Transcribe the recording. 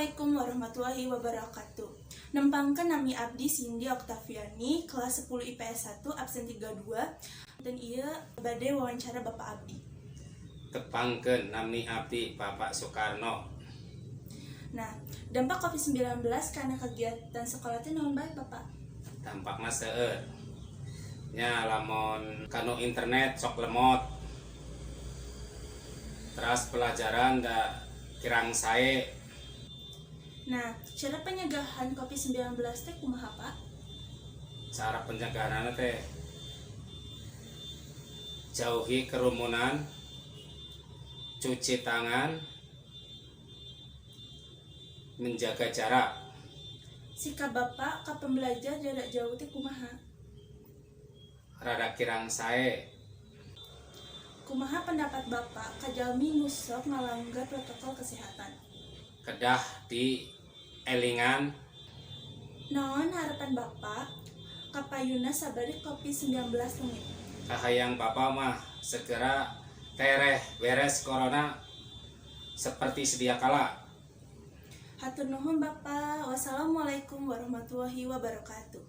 Assalamualaikum warahmatullahi wabarakatuh. Nempangkan nami abdi Cindy Oktaviani, kelas 10 IPS 1, absen 32, dan ia bade wawancara Bapak Abdi. Tepangkeun nami abdi Bapak Soekarno. Nah, dampak COVID-19 karena kegiatan sekolah itu naon bae Bapak? Dampakna seueur. Nya lamun kanu internet sok lemot. Teras pelajaran da kirang sae. Nah, cara pencegahan COVID-19 teh kumaha Pak? Cara pencegahanna teh jauhi kerumunan, cuci tangan, menjaga jarak. Sikap Bapak ka pembelajar jarak jauh teh kumaha? Rada kirang sae. Kumaha pendapat Bapak ka jalmi nu sok ngalanggar protokol kesehatan? Kedah di elingan. Naon harapan Bapak ka payuna sabari COVID-19 leungit? Kahayang Bapak mah segera tereh beres corona seperti sedia kala. Hatur nuhun Bapak. Wassalamualaikum warahmatullahi wabarakatuh.